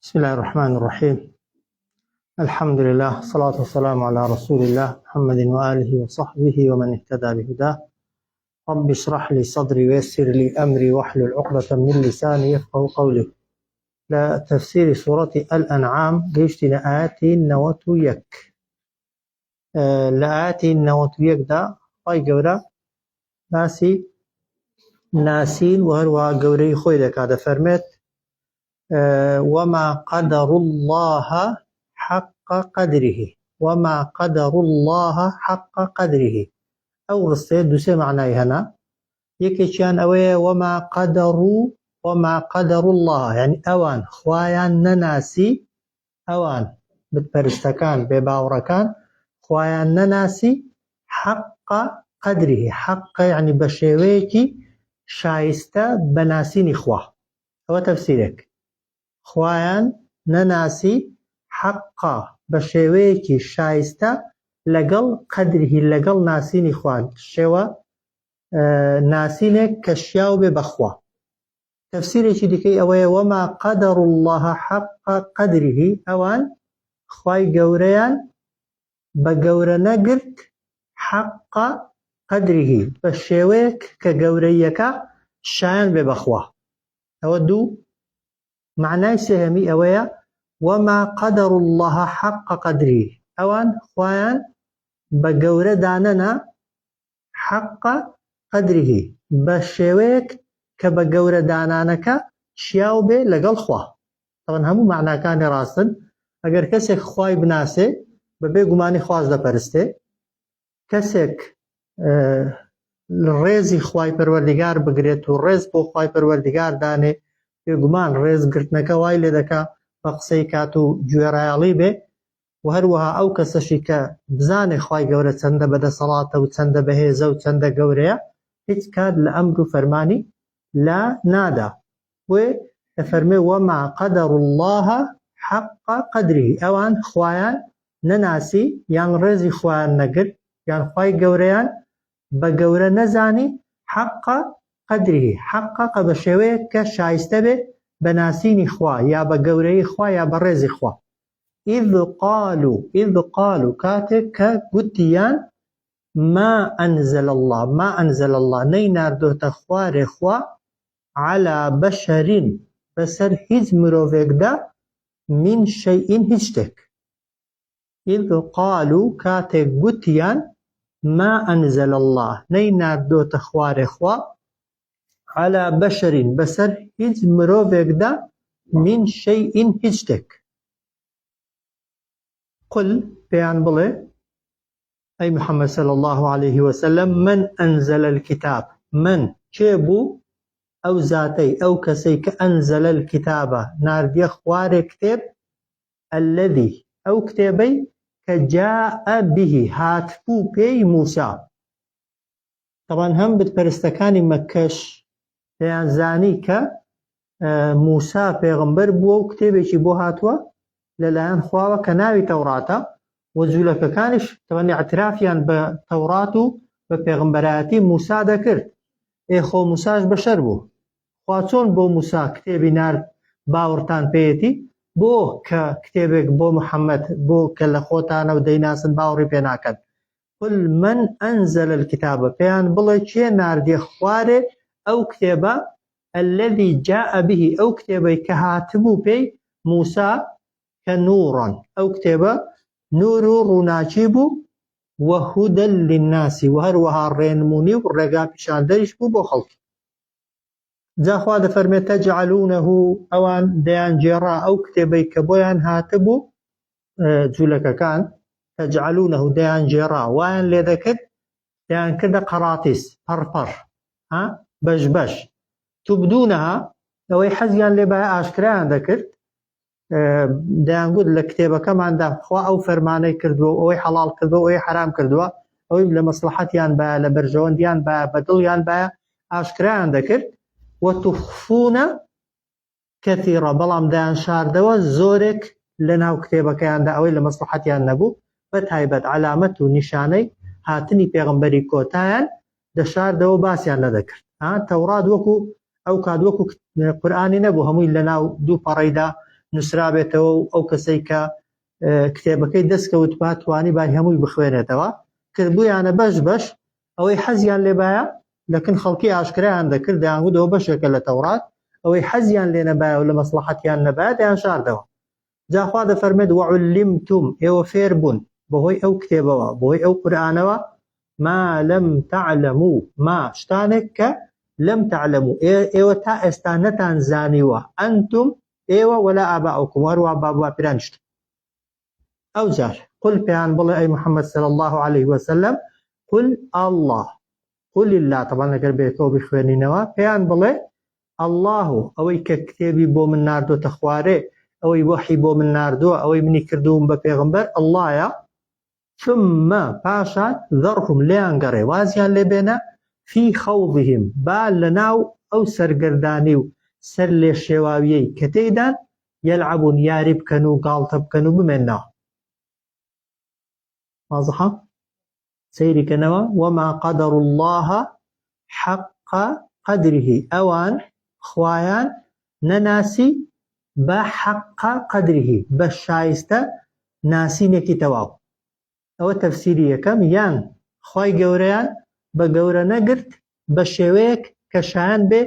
بسم الله الرحمن الرحيم. الحمد لله والصلاة والسلام على رسول الله محمد وآله وصحبه ومن اهتدى بهداه. رب اشرح لي صدري ويسر لي أمري واحلل عقدة من لساني يفقهوا قولي. لتفسير سورة الأنعام قيشت لآياتي النوتويك لآياتي النوتويك دا خواهي قورا ناسين وهروا قوري خوي لك هذا فرمت وما قدر الله حق قدره وما قدر الله حق قدره أو رصيد دوسي معناه هنا يكيشان أوي وما قدر الله يعني أوان خوايان نناسي أوان بتبرستكان بباوركان خوايان نناسي حق قدره حق يعني بشيويكي شايستا بناسيني خواه هو تفسيرك خوايان نناسي حقا بشيويكي شايستا لقل قدره لقل ناسيني خوان شوا ناسينك كشياو ببخوا تفسيري شديكي اوي وما قدر الله حق قدره اوان خواي قوريان بقور نقرت حق قدره بشيويك كقوريكا شاين ببخوا اودو معناه سهمي اويا وما قدر الله حق قدره اوان خوان بقورة داننا حق قدره بشويك كبقورة دانانك شياو بي لقل خواه طبعا همو معناه كان راسن اگر كسك خواي بناسي ببي قماني خواز دا پرسته كسك الرزي خواي پروردگار بگريت و رز بو خواي پروردگار داني بێگومان ڕێزگرتنەکە وای لێ دەکا بە قسەی کات و گوێڕایەڵی بێ و هەروەها ئەو کەسەشی کە بزانێ خوای گەورە چەندە بەدەسەڵاتە و چەندە بەهێزە و چەندە گەورەیە هیچ کات لە ئەمر و فەرمانی لا نادا وێ دەفەرمێ وەما قەدەر الله حق قەدره ئەوان خوایان نەناسی یان ڕێزی خوایان نەگرت یان خوای گەورەیان بە گەورە نەزانی حق قدره حقق بشوية كشايستبه بناسيني خوا يا بقوري خوا يا برزي خوا إذ قالوا كاتك قتيان ما أنزل الله نينار دو تخوار خوا على بشر بسر هز مروفيك دا من شيء هجتك إذ قالوا كاتك قتيان ما أنزل الله نينار دو تخوار خوا على بشر بسر هیچ مروفيك دا من شيء هجتك قل بيان بلي أي محمد صلى الله عليه وسلم من أنزل الكتاب من كيبو أو ذاتي أو كسيك أنزل الكتاب ناردي خوار كتاب الذي أو كتابي كجاء به هاتفو بي موسى طبعا هم بتبرستكاني مكش دەیان زانی کە موسا پێغەمبەر بووە و کتێبێکی بۆ هاتووە لەلایەن خواوە کە ناوی تەوراتە و جوولەکەکانیش تەوەنی اعترافیان بە تەورات و بە پێغەمبەرایەتی موسا دەکرد خۆ موساش بەشەر بوو خوا چۆن بۆ موسا کتێبی نارد باوەڕتان پێیەتی بۆ کە کتێبێک بۆ محەممەد بۆ کە لە خۆتانە و دەیناسن باوەڕی پێ ناکەن قل من أنزل الكتاب پێیان بڵێ کێ ناردیە خوارێ أو كتابة الذي جاء به أو كتابة كهاتبو بي موسى كنورا أو كتابة نور رناجيبو وهدى للناس وهروها الرينموني والرقاب شاندرش بو خلق زاخوا دفرمي تجعلونه أوان ديان جراء أو كتابة كبويان هاتبو جولك كان تجعلونه ديان جراء وان لذكت ديان كده قراطيس فرفر ها بش تبدونها لو حزيان لبا اشكران ذكرت دان قد لكتابه كمان دا خوا او فرماني كردو او حلال كردو او حرام كردو او لمصلحتيان با لبرجونديان با بدليان با اشكران ذكرت وتخفون كثيرا بلام دان شاردوا زورك لنا كتابه كان دا او لمصلحتيان نبو بتايبت علامته نشاني هاتني پیغمبري كوتان دشاردوا باسيان ذكر تورات وكو او كاد وكو قرآني نبو همو لنا دو پريدا نووسرابێتەوە و ئەو کەسەی کە کتێبەکەی دەستکەوت توانی بای هەمووی بخوێنێتەوە کردبوویانە بەش بەش ئەوەی حەزیان لێبایە لەکن خەڵکی ئاشکرایان دەکرد دەیانگوتەوە بەشێکە لە تەورات ئەوەی حەزیان لێ نەبایە و لە مەسلحەتیان نەبایە دەیان شاردەوە جاخوا دەفەرمێت وعلمتم ئێوە فێر بوون بەهۆی ئەو کتێبەوە بەهۆی ئەو قورئانەوە ما لم تعلموا ما شتانێک کە لم تعلموا ئێوە تا ئێستا نەتان زانیوە ئەنتم ئێوە ولا ئاباؤکم هەروە باب باپیرانشت ئەو جار قل پێیان بڵێ ئەی محەممەد صلی الله عليه وسلم قل الله قل الله طبعا ئەگەر بێتەوە بخوێنینەوە پێیان بڵێ الله ئەوەی کە کتێبی بۆ من ناردۆتە خوارێ ئەوەی وحی بۆ من ناردووە ئەوەی منی کردووم بە پێغمبەر اللهە ثم پاشان ذەرهم لێیان گەڕێ وازیان لێبێنە في خوضهم با لەناو ئەو سەرگەردانی و سەر لێ شێواویەی کە تێیدان یەلعەبون یاری بکەن و گاڵتە بکەن و بمێننەوە واضحە سەیریکەنەوە وما قدر الله حق قدره ئەوان خوایان نەناسی بە حق قدره بە شایستە ناسینێکی تەواو ئەوە تەفسیری یەکەم یان خوای گەورەیان بە گەورە نەگرت بە شێوەیەک کە شایان بێ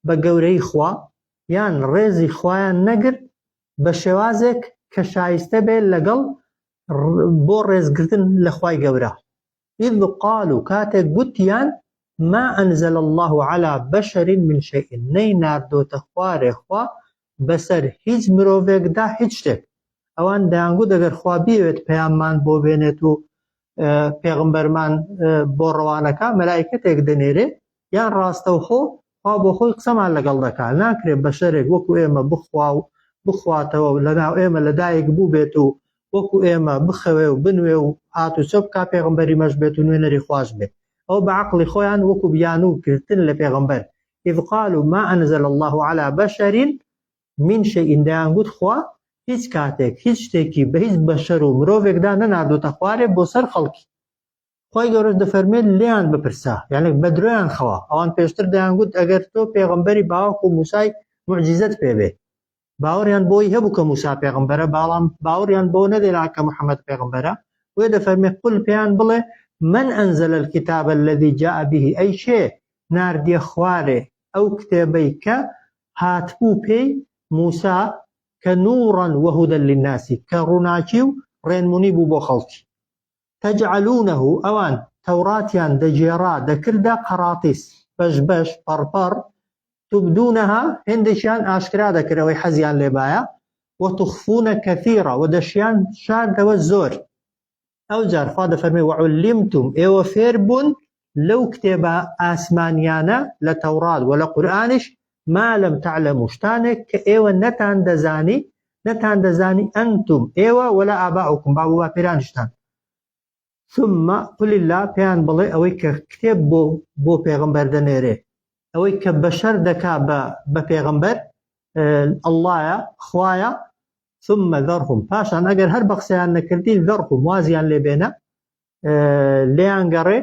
بە گەورەی خوا یان ڕێزی خوایان نەگرت بە شێوازێک کە شایستە بێ لەگەڵ بۆ ڕێزگرتن لە خوای گەورە إذ قالوا كاتك قتيان ما أنزل الله على بشر من شيء ني ناردو تخواري خوا بسر هیچ مرۆڤێک دا هیچ شتێک ئەوان دەیانگو دەگەر خوا بیوێت پەیاممان بۆ بێنێت و پێغمبەرمان بۆ ڕەوانەکە مەلایکەتێک دەنێرێ یان ڕاستەوخۆ خوا بۆ خۆی قسەمان لەگەڵ دەکات ناکرێت بەشەرێک وەکو ئێمە بخوا و بخواتەوە و لەناو ئێمە لەدایک بوو بێت و وەکو ئێمە بخەوێ و بنوێ و هات و چۆ بکا پێغمبەری مەش بێت و نوێنەری خوش بێت ئەو بە عەقڵی خۆیان وەکو بیان و گرتن لە پێغمبەر إذ قالوا ما أنزل الله على بشر من شيء دەیانگوت خوا هیچ کاتێک هیچ شتێکی بە هیچ بەشەر و مرۆڤێکدا نەناردۆتە خوارێ بۆ سەر خەڵکی خۆی گەورەش دەفەرمێت لێیان بپرسا یعنی بە درۆیان خەوا ئەوان پێشتر دەیانگوت ئەگەر تۆ پێغمبەری باوەکو موسای موعجیزەت پێبێ باوەڕیان بۆی هەبوو کە موسا پێغمبەرە باڵام باوەڕیان بۆ نەدێرا کە محەممەد پێغمبەرە وێ دەفەرمێت قل پێیان بڵێ من أنزل الكتاب الذي جاء به ئەی شێ ناردیە خوارێ ئەو کتێبەی کە هاتبوو پێی موسا کە نوڕا وهدى للناس کە ڕووناکی و ڕێنمونی بوو بۆ خەڵکی تجعلونه ئەوان تەوراتیان دەجێڕا دەکردە قەڕاتیس بەش بەش پەڕپەڕ تبدونها هێندێکیان ئاشکرا دەکرد ئەوەی حەزیان لێبایە وتخفون كثيرا ودەشیان شاردەوە زۆر ئەو جار خوا دەفەرمێ وعلمتم ئێوە فێر بوون لەو کتێبە ئاسمانیانە لە تەورات و لە قورئانیش ما لم تعلموا شتانێک کە ئێوە نەتان دەزانی ئەنتم ئێوە ولا ئاباؤکم باب و باپیرانشتان ثم قل الله پێیان بڵێ ئەوەی کە کتێب بۆ پێغمبەر دەنێرێ ئەوەی کە بەشەر دەکا بە پێغمبەر اللهە خوایە ثم ذرهم پاشان ئەگەر هەر بە قسەیان نەکردی ذرهم وازیان لێبێنە لێیان گەڕێ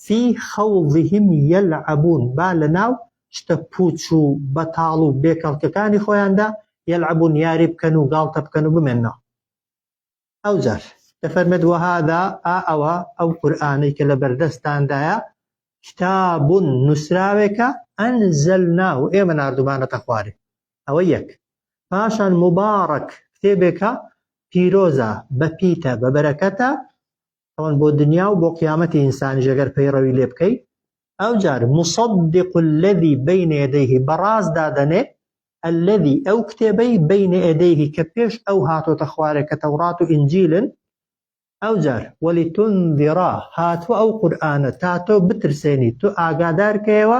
في خوضهم يلعبون با لەناو شتە پوچ و بەتاڵ و بێکەڵکەکانی خۆیاندا یەلعەبون یاری بکەن و گاڵتە بکەن و بمێننەوە ئەو جار دەفەرمێت وهذا ئەوە ئەو قورئانەی کە لە بەردەستاندایە کتاب نووسراوێکە ئەنزەلناه ئێمە ناردومانەتە خوارێ ئەوە یەک پاشان مبارەک کتێبێکە پیرۆزە بەپیتە بە بەرەکەتە ئەوەن بۆ دنیا و بۆ قیامەتی ئینسانی ئەگەر پەیڕەوی لێ بکەیت ئەو جار مصدق الذي بين يديه بەڕاست دادەنێ الذي ئەو کتێبەی بين يديه کە پێش ئەو هاتۆتە خوارێ کە تەورات و ئینجیلن ئەو جار وەلیتونذیرا هاتووە ئەو قورئانە تا تۆ بترسێنی تۆ ئاگادارکەیەوە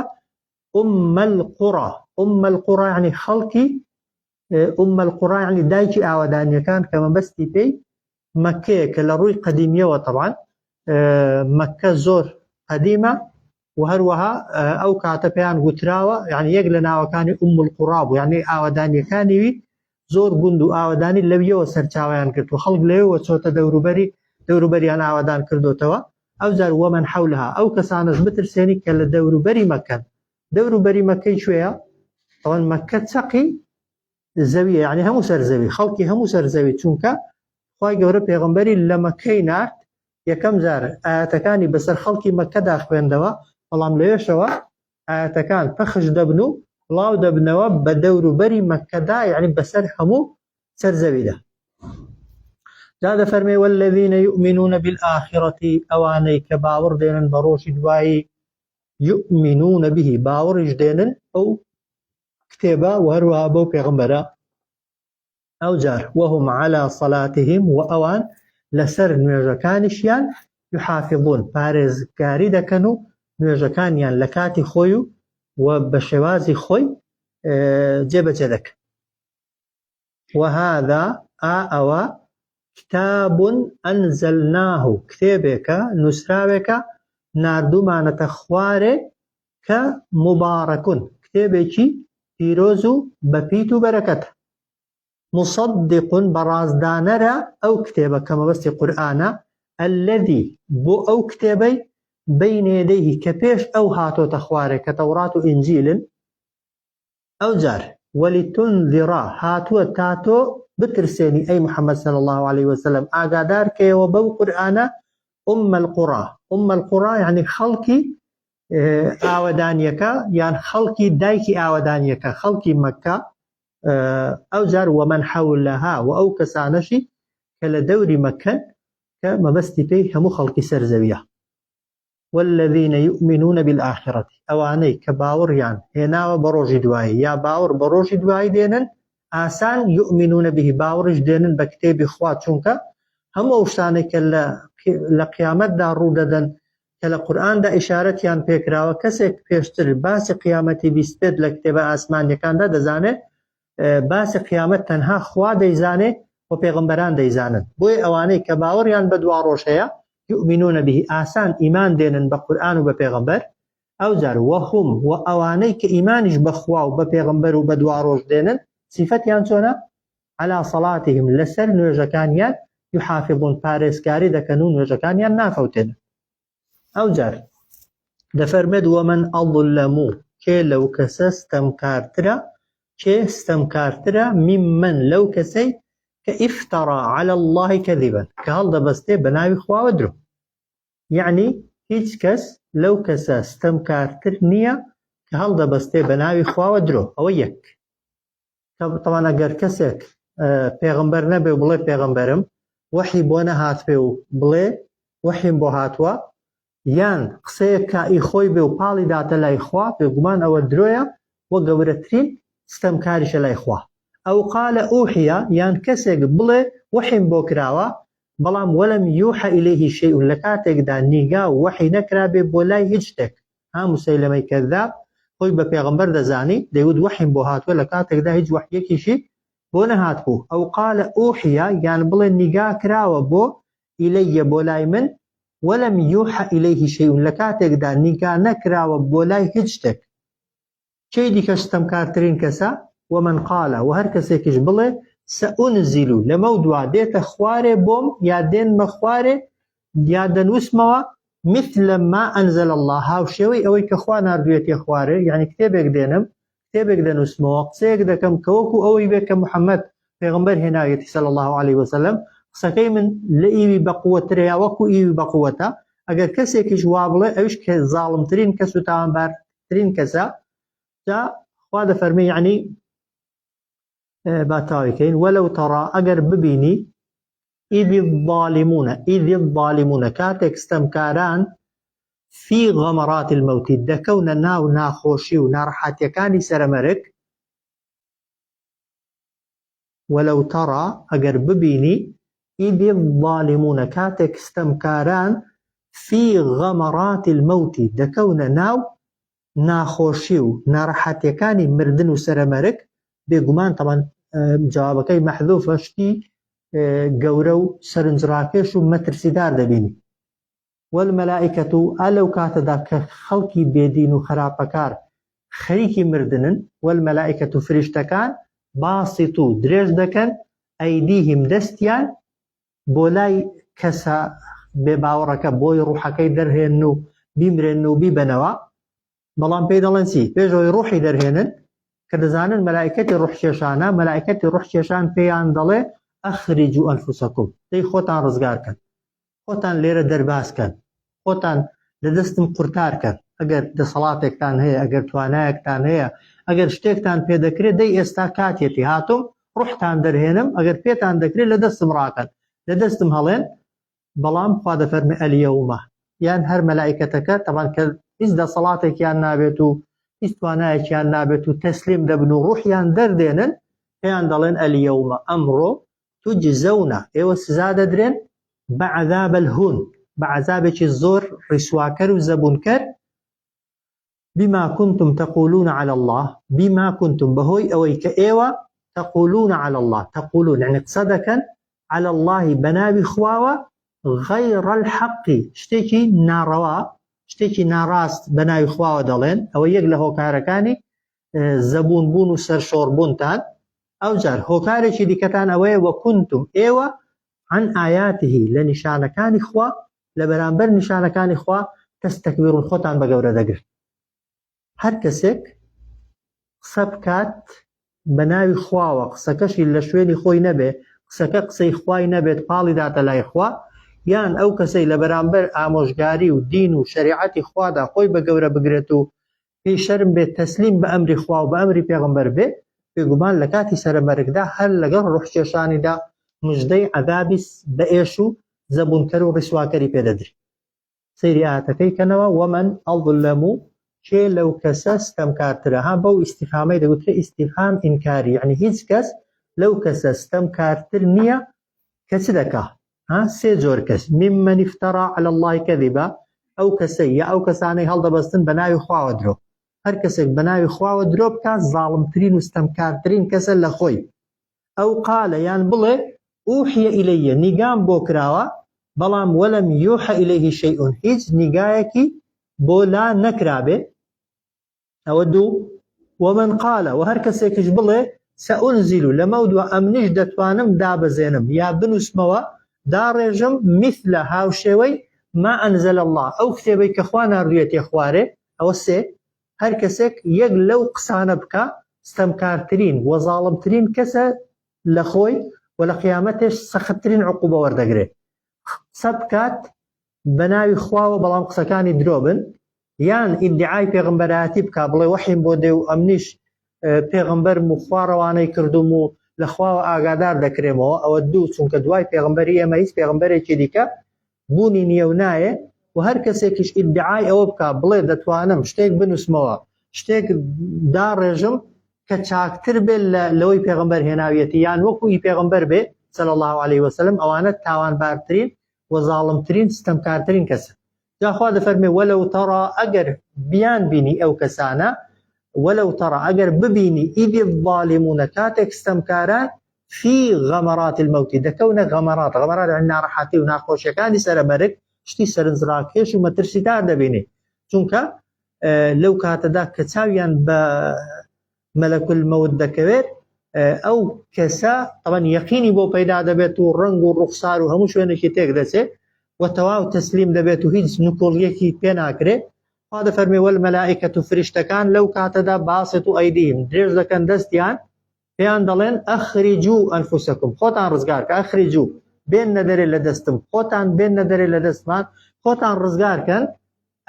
ئوم القوڕا یعنی خەڵکی ئوم القوڕا یعنی دایکی ئاوەدانیەکان کە مەبەستی پێی مەککەیە کە لە ڕووی قەدیمیەوە طبعا مەککە زۆر قەدیمە و هەروەها ئەو کاتە پێیان گوتراوە یعنی یەک لە ناوەکانی ئوم القوڕا بوو یعنی ئاوەدانیەکانیوی زۆر گوند و ئاوەدانی لەویەوە سەرچاویان کرد و خەڵک لەوێەوە چۆتە دەوروبەریان ئاوەدان کردوتەوە ئەو جار وەمەن حەولها ئەو کەسانش بترسێنی کە لە دەوروبەری مەکەن دەوروبەری مەکەی کوێیە ئەوەن مەککە چەقی زەویە، یعنی هەموو سەرزەوی، خەڵکی هەموو سەرزەوی، چونکە خوای گەورە پێغەمبەری لە مەککەی نارد یەکەم جار ئاەتەکانی بەسەر خەڵکی مەککەدا خوێندەوە، بەڵام لەوێشەوە ئاەتەکان پەخش دەبن و بڵاو دەبنەوە بە دەوروبەری مەککەدا، یعنی بەسەر هەموو سەرزەویدا. جا دەفەرمێ والذین یؤمنون بالآخرة، ئەوانەی کە باوەڕ دێنن بە ڕۆژی دوایی، یؤمنون به، باوەڕیش دێنن ئەو کتێبە و هەروەها بەو پێغەمبەرە. ئەو جار وهم على صلاتهم، و ئەوان لەسەر نوێژەکانیشیان یحافظون، پارێزگاری دەکەن و نوێژەکانیان لە کاتی خۆی و بە شێوازی خۆی جێبەجێ دەکەن. وهذا ئەوە کتاب ئەنزەلناه، کتێبێکە نووسراوێکە ناردوومانەتە خوارێ کە مبارەکون، کتێبێکی پیرۆز و بەپیت و بەرەکەتە. مصدق، بەڕازدانەرە ئەو کتێبە کە مەبەستی قورئانە، الذي، بۆ ئەو کتێبەی بین یدیه، کە پێش ئەو هاتۆتە خوارێ کە تەورات و ئینجیلن. ئەو جار ولتنذر، هاتووە تا تۆ بترسێنی ئەی محەممەد صلی الله عليه وسلم، ئاگادار کەیەوە بەو قورئانە القورى، القورى یعنی خەڵکی ئاوەدانیەکە، یان خەڵکی دایکی ئاوەدانیەکە، خەڵکی مەککە. ئەو جار ومن حولها، و ئەو کەسانەشی کە لە دەوری مەککەن کە مەبەستی پێی هەموو خەڵکی سەرزەویە. والذین یؤمنون بالآخرة، ئەوانەی کە باوەڕیان هێناوە بە ڕۆژی دوایی، یا باوەڕ بە ڕۆژی دوایی دێنن، ئاسان یؤمنون به، باوەڕیش دێنن بە کتێبی خوا، چونکە هەموو ئەو شتانێک کە لە قیامەتدا ڕوودەدەن کە لە قورئاندا ئیشارەتیان پێکراوە، کەسێک پێشتر باسی قیامەتی بیستێت لە کتێبە ئاسمانیەکاندا دەزانێت باسی قیامەت تەنها خوا دەیزانێت و پێغەمبەران دەیزانن. بۆیە ئەوانەی کە باوەڕیان بە دوا ڕۆژ هەیە یؤمنون به، ئاسان ئیمان دێنن بە قورئان و بە پێغەمبەر. ئەو جار وهم، و ئەوانەی کە ئیمانیش بە خوا و بە پێغەمبەر و بە دوا ڕۆژ دێنن، صفەتیان چۆنە؟ على صلاتهم، لەسەر نوێژەکانیان یحافظون، پارێزکاری دەکەن و نوێژەکانیان نافەوتێنن. ئەو جار دەفەرمێت ومن ئەظلم، کێ لەو کەسە ستەمکارترە، کێ ستەمکارترە ممن، لەو کەسەی کە ئیفتەڕا على الله کەذیبا، کە هەڵدەبەستێ بە ناوی خواوە درۆ. یعنی هیچ کەس لەو کەسە ستەمکارتر نییە کە هەڵدەبەستێ بە ناوی خواوە درۆ. ئەوە یەک. طبعا ئەگەر کەسێک پێغەمبەر نەبێ و بڵێ پێغەمبەرم، وحی بۆ نەهات پێ و بڵێ وحیم بۆ هاتووە، یان قسەیەک کائی خۆی بێ و پاڵی داتە لای خوا، بێگومان ئەوە درۆیە و گەورەترین ستەمکاریشە لای خوا. ئەو قالە ئوحیە، یان کەسێک بڵێ وحیم بۆ کراوە، بەڵام وەلەم یوحە ئیلەیهی شەیئون، لە کاتێکدا نیگا و وحی نەکرابێ بۆ لای هیچ شتێک. موسەیلەمەی کەذاب خۆی بە پێغەمبەر دەزانی، دەیوت وحیم بۆ هاتووە، لە کاتێکدا هیچ وحیەکیشی بۆ نەهات بوو. ئەو قالە ئوحیە، یان بڵێ نیگا کراوە بۆ ئیلەیە، بۆ لای من، وەلەم یوحە ئیلەیهی شەیئون، لە کاتێکدا نیگا نەکراوە بۆ لای هیچ شتێک. کێی دیکە ستەمکارترین کەسە؟ ومن قالە، و هەر کەسێکیش بڵێ سەئونزیل، لەمە دوا دێتە خوارێ بۆم، یا دێنمە خوارێ، یا دەنووسمەوە مثل ما ئەنزەل الله، هاوشێوەی ئەوەی کە خوا ناردوێتە خوارێ، یعنی کتێبێک دێنم، کتێبێک دەنووسمەوە، قسەیەک دەکەم کە وەکو ئەوەی بێت کە محەممەد پێغەمبەر هێناوێتی صلی الله عليه وسلم، قسەکەی من لە ئیوی بەقووەترە، یا وەکو ئیوی بەقووەتە. ئەگەر کەسێکیش وا بڵێ، ئەویش کە زاڵمترین کەس و تاوانبارترین کەسە. جا خوا دەفەرمێ، یعنی با تاویکەین، وەلەو تەڕا، ئەگەر ببینی، ئیدی الظالمونە، کاتێک ستەمکاران فی غەمەڕات المەوتی، دەکەونە ناو ناخۆشی و ناڕەحەتیەکانی سەرەمەرگ. وەلەو تەڕا، ئەگەر ببینی، ئیدی الظالمونە، کاتێک ستەمکاران فی غەمەڕات المەوتی، دەکەونە ناو ناخۆشی و ناڕەحەتیەکانی مردن و سەرەمەرگ. بێگومان طبعا جوابەکەی مەحذوفە، شتی گەورە و سەرنجڕاکێش و مەترسیدار دەبینی. والمەلائکەت، ئەلەو کاتەدا کە خەڵکی بێدین و خراپەکار خەریکی مردنن، والمەلائکەت، فریشتەکان باسط، درێژ دەکەن ئەیدیهم، دەستیان بۆ لای کەسە بێ باوەڕەکە، بۆی ڕوحەکەی دەرهێن و بیمرێن و بیبەنەوە. بەڵام پێی دەڵێن چی؟ پێشەوەی ڕوحی دەرهێنن، کە دەزانن مەلایکەتی ڕوحکێشانە مەلایکەتی ڕوحکێشان پێیان دەڵێ ئەخرجوا ئەنفوسەکم دەی خۆتان ڕزگارکەن خۆتان لێرە دەرباسکەن خۆتان لە دەستم قورتارکەن ئەگەر دەسەڵاتێکتان هەیە ئەگەر توانایەکتان هەیە ئەگەر شتێکتان پێدەکرێت دەی ئێستا کاتێتی هاتووم ڕوحتان دەرهێنم ئەگەر پێتان دەکرێت لە دەستم ڕاکەن لە دەستم هەڵێن بەڵام خوا دەفەرمێ ئەلیەومە یان هەر مەلایکەتەکە تەمان کە هیچ دەسەڵاتێکیان نابێت و هیچ توانایەکیان نابێت و تەسلیم دەبن و ڕوحیان دەردێنن پێیان دەڵێن ئەلیەومە ئەمڕۆ توجزەونە ئێوە سزا دەدرێن بەعەذاب الهون بەعەذابێکی زۆر ڕیسواکەر و زەبونکەر بما كنتم تقولون على الله بما كنتم بهوي أوي كأيوة تقولون على الله تقولون يعني تصدقا على الله بنابي خواوة غير الحق شتيكي ناروا شتيكي ناراست بنابي خواوة دلين أو يقله هوكاركاني زبون بون وسرشور بونتان أو جار هوكاري دي كتان أوي وكنتم أيوة عن آياته لنشانكان خوا لبرانبر نشانكان خوا تستكبرون خوتان بقورة دقر هەر کەسێک قسە بکات بە ناوی خواوە قسەکەشی لە شوێنی خۆی نەبێ قسەکە قسەی خوای نەبێت پاڵی داتە لای خوا یان ئەو کەسەی لە بەرامبەر ئامۆژگاری و دین و شەریعەتی خوادا خۆی بە گەورە بگرێت و پێی شەرم بێت تەسلیم بە ئەمری خوا و بە ئەمری پێغەمبەر بێ بێگومان لە کاتی سەرەمەرگدا هەر لەگەڵ ڕوحکێشانیدا موژدەی عەذابی بەئێش و زەبونکەر و ڕیسواکەری پێدەدرێت سەیری ئاەتەکەی کەنەوە وەمەن ئەظلەم چێ لەو کەسە ستەمکارترە ها بەو ئیستیفهامەی دەگوترێ ئیستیفهام ئینکاری یعنی هیچ کەس لەو کەسە ستەمکارتر نییە کە چ دەکا سێ جۆر کەس ممن افترى على الله كذبا ئەو کەسەی یا ئەو کەسانەی هەڵدەبەستن بە ناوی خواوە درۆ هەر کەسێک بە ناوی خواوە درۆ بکات زاڵمترین و ستەمکارترین کەسە لە خۆی ئەو قالە یان بڵێ ئوحیە ئیلەیە نیگام بۆ کراوە بەڵام وەلەم یوحە ئیلەیه شەیئون هیچ نیگایەکی بۆ لا نەکرابێ ئەوە دوو ومن قالە و هەر کەسێکش بڵێ سەئونزیل لەمە دووە ئەمنیش دەتوانم دابەزێنم یا بنووسمەوە داڕێژم مثلە هاوشێوەی ما ئەنزەل الله ئەو کتێبەی کە خوا ناردوویەتێ خوارێ ئەوە سێ هەر کەسێک یەک لەو قسانە بکە ستەمکارترین و زاڵمترین کەسە لە خۆی و لە قیامەتێش سەختترین عقوبە وەردەگرێت قسە بکات بە ناوی خواوە بەڵام قسەکانی درۆ بن یان ئیدعای پێغەمبەرایەتی بکا بڵێ وەحیم بۆ دێ و ئەمنیش پێغەمبەرم و خواڕەوانەی کردوم و لە خواوە ئاگادار دەکرێمەوە ئەوە دوو چونکە دوای پێغەمبەری ئێمە هیچ پێغەمبەرێکی دیکە بوونی نییە و نایە و هەر کەسێکیش ئیدعای ئەوە بکا بڵێ دەتوانم شتێک بنووسمەوە شتێک داڕێژم کە چاکتر بێت لەوەی پێغەمبەر هێناویەتی یان وەکوی پێغەمبەر بێ صلی الله عليه وسلم ئەوانە تاوانبارترین و ظالمترین ستەمکارترین کەسە جاخوا دەفەرمێ وەلەو تەڕا ئەگەر بیان بینی ئەو کەسانە وەلەو تەڕا ئەگەر ببینی ئیدی الظالمونە کاتێک ستەمکاران فی غەمەڕات المەوتی دەکەونە غەمەڕات ناڕەحەتی و ناخۆشیەکانی سەرەمەرگ شتی سەرنجڕاکێش و مەترسیدار دەبینێ چونکە لەو کاتەدا کە چاویان بە مەلەکول مەوت دەکەوێت ئەو کەسە طبعاً یەقینی بۆ پەیدا دەبێت و ڕنگ و ڕوخسار و هەموو شوێنێکی تێک دەچێت و تەواو تەسلیم دەبێت و هیچ نکۆڵیەکی پێ ناکرێت خوا دەفەرمێ وەلمەلائیکەت و فریشتەکان لەو کاتەدا باسط و ئەیدیهم درێژ دەکەن دەستیان پێیان دەڵێن ئەخریجو ئەنفوسەکم خۆتان ڕزگارکە ئەخریجو بێنە دەرێ لە دەستم خۆتان بێنە دەرێ لە دەستمان خۆتان ڕزگارکەن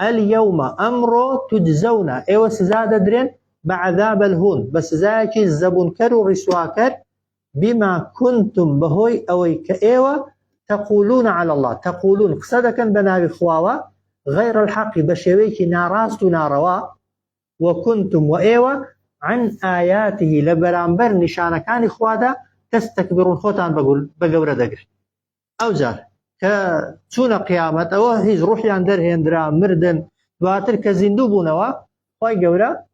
ئەلیەومە ئەمڕۆ توجزەونە ئێوە سزا دەدرێن بعذاب الهون بسزايكي زبونكر ورسواكر بما كنتم بهوي أوي كأيوة تقولون على الله تقولون قصدكا بنابي خواوا غير الحق بشويكي ناراست ناروا وكنتم وأيوة عن آياته لبرانبر نشانا كان خوادا تستكبرون خوتان بقورة دقر أو جار كتونا قيامت أو هيج روحي عن در هندرا مردن دواتر كزندو بونوا خواي قورة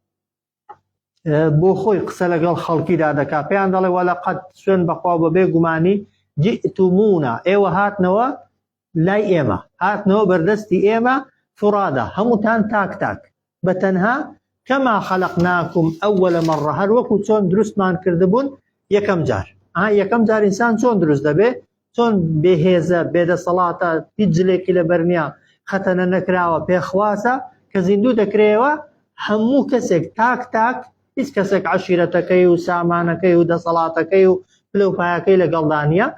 بۆ خۆی قسە لەگەڵ خەڵکیدا دەکا پێیان دەڵێ وەلەقەد سوێن بەخوا بە بێگومانی جئتمونا ئێوە هاتنەوە لای ئێمە هاتنەوە بەردەستی ئێمە فرادا هەمووتان تاک تاک بەتەنها کەما خەلەقناکم ئەوەلە مەڕە هەر وەکو چۆن دروستمان کردبوون یەکەم جار یەکەم جار ئینسان چۆن دروست دەبێ چۆن بێهێزە بێدەسەڵاتە هیچ جلێکی لەبەر نییە خەتەنە نەکراوە پێخواسە کە زیندوو دەکرێەوە هەموو کەسێک تاک تاک هیچ کەسێک عەشیرەتەکەی و سامانەکەی و دەسەڵاتەکەی و پلەپایەکەی لەگەڵدا نییە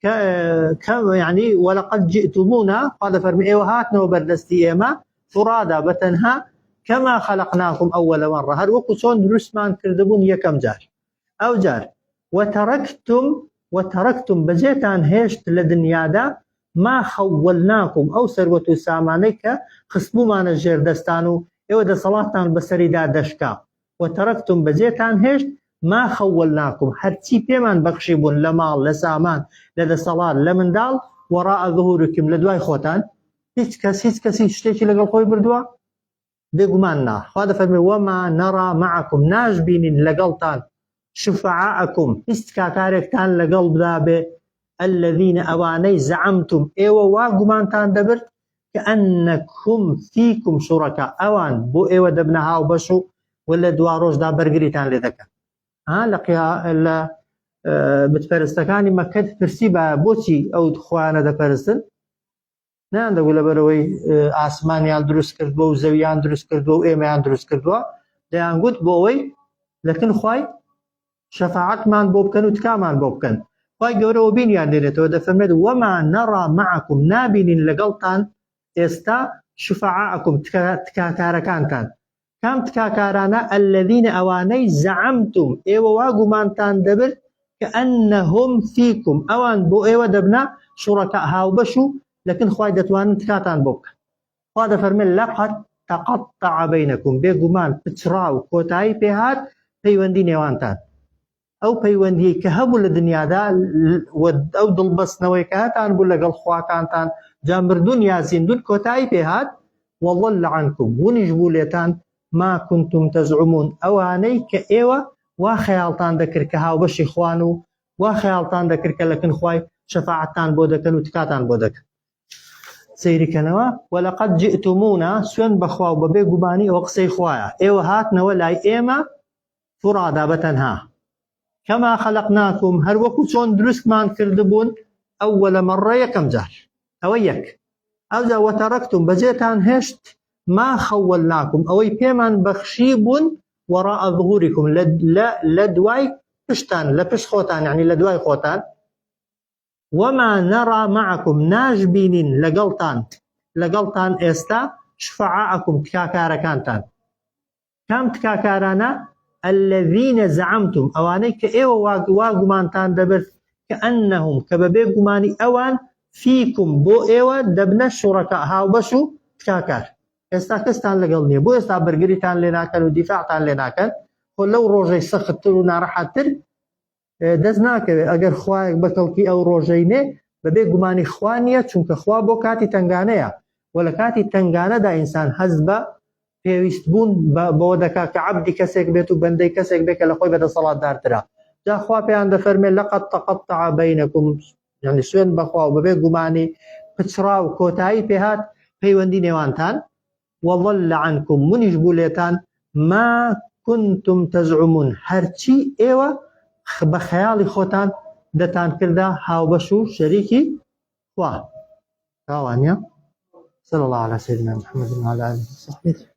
يعني ولقد جئتمونا قال فرمي ايوه هاتنا وبردستي ايما فرادا بتنها كما خلقناكم اول مره هر وقت چۆن دروستمان کردبوون یەکەم جار ئەو جار وتركتم بەجێتان هێشت لە دنیادا ما خولناكم ئەو سەروەت و سامانەی کە خستبوومانە ژێر دەستان و ئێوە دەسەڵاتتان بەسەریدا دەشکا وتركتم بەجێتان هێشت ما خولناكم هەرچی پێمان بەخشی بوون لە ماڵ لە سامان لە دەسەڵات لە منداڵ وەڕاء ظهورکم لە دوای خۆتان هیچ کەسی شتێکی لەگەڵ خۆی بردووە بێگومان نا خوا دەفەرمێ وما نەڕا معكم ناشبینین لەگەڵتان شفعاءكم هیچ کاکارێکتان لەگەڵ بدا بێ الذين ئەوانەی زعمتم ئێوە وا گومانتان دەبرد كأنكم فيكم شركاء ئەوان بۆ ئێوە دەبنە هاو بەش و ولا دوا ڕۆژدا بەرگریتان لێ دەکەن لە بتپەرستەکانی مەکە پرسی بە بۆچی ئەو خوانە دەپەرستن ناندەگو لەبەرەوەی ئاسمانیان دروست کردووە و زەویان دروست کردووە و ئێمەیان دروست کردووە دەیانگوت بۆ ئەوەی لەکن خوای شەفاعەتمان بۆ بکەن و تکامان بۆ بکەن خوای گەورەوە بینیان دێنێتەوە دەفەرمێت وما نەڕا معكم نابینین لەگەڵتان ئێستا شفعاءكم تکاکارەکانتان کام تکاکارانە الذين ئەوانەی زعمتم ئێوە وا گومانتان دەبرد كأنهم فيكم ئەوان بۆ ئێوە دەبنا شوڕەکە هاوبەش و لكن خوای دەتوانن تکاتان بۆ بکەن خوا دەفەرمێت لقد تقطع بينكم بێگومان پچڕا و کۆتایی پێهات پەیوەندی نێوانتان ئەو پەیوەندی کە هەبوو لە دنیادا ئەو دڵبەستنەوەی کە هاتان بوو لەگەڵ خواکانتان جا مردوون یا زیندوون کۆتایی پێهات وضل عنكم ونیش بوو لێتان ما كنتم تزعمون ئەوانەی کە ئێوە وا خەیاڵتان دەکرد کە هاوبەشی خوان و وا خەیاڵتان دەکرد کە لەکن خوای شەفاعەتتان بۆ دەکەن و تکاتان بۆ دەکەن سەیریکەنەوە ولقد جئتمونا سوێن بەخوا و بەبێ گومانی ئەوە قسەی خوایە ئێوە هاتنەوە لای ئێمە فرادا بەتەنها كما خلقناكم هەر وەکو چۆن دروستمان کردبوون ئەوەلە مەڕە یەکەم جار ئەوە یەک ئەوجا وتركتم بەجێتان هێشت ما خولناكم ئەوەی پێمان بەخشی بوون وەڕاء ظهورکم لە دوای پشتان لە پشت خۆتان یعنی لە دوای خۆتان وما نەڕا معكم ناشبینین لەگەڵتان ئێستا شفعاءكم تکاکارەکانتان کام تکاکارانە الذين زعمتم ئەوانەی کە ئێوە وا گومانتان دەبرد كأنهم کە بەبێ گومانی ئەوان فيكم بۆ ئێوە دەبنە شوڕەکە هاوبەش و تکاکار ئێستا کەستان لەگەڵ نییە بۆ ئێستا بەرگریتان لێ ناکەن و دیفاعتان لێ ناکەن خۆ لەو ڕۆژەی سەختتر و ناڕەحەتتر دەست ناکەوێت ئەگەر خوایەک بەکەڵکی ئەو ڕۆژەی نێ بەبێ گومانی خوا نییە چونکە خوا بۆ کاتی تنگانەیە و لە کاتی تنگانەدا ئینسان حەز بە پێویست بوون بۆ دەکا کە عەبدی کەسێک بێت و بەندەی کەسێک بێت کە لە خۆی بەدەسەڵاتدارترە جا خوا پێیان دەفەرمێت لقد تقطع بينكم يعني سوێن بەخوا و بەبێ گومانی پچڕا و کۆتایی پێهات پەیوەندی نێوانتان وضل عنكم منیش بوو لێتان ما كنتم تزعمون هەرچی ئێوە بە خەیاڵی خۆتان دەتان کردا هاوبەش و شەریکی خوا تاوانە صلى الله على سيدنا محمد وعلى آله وصحبه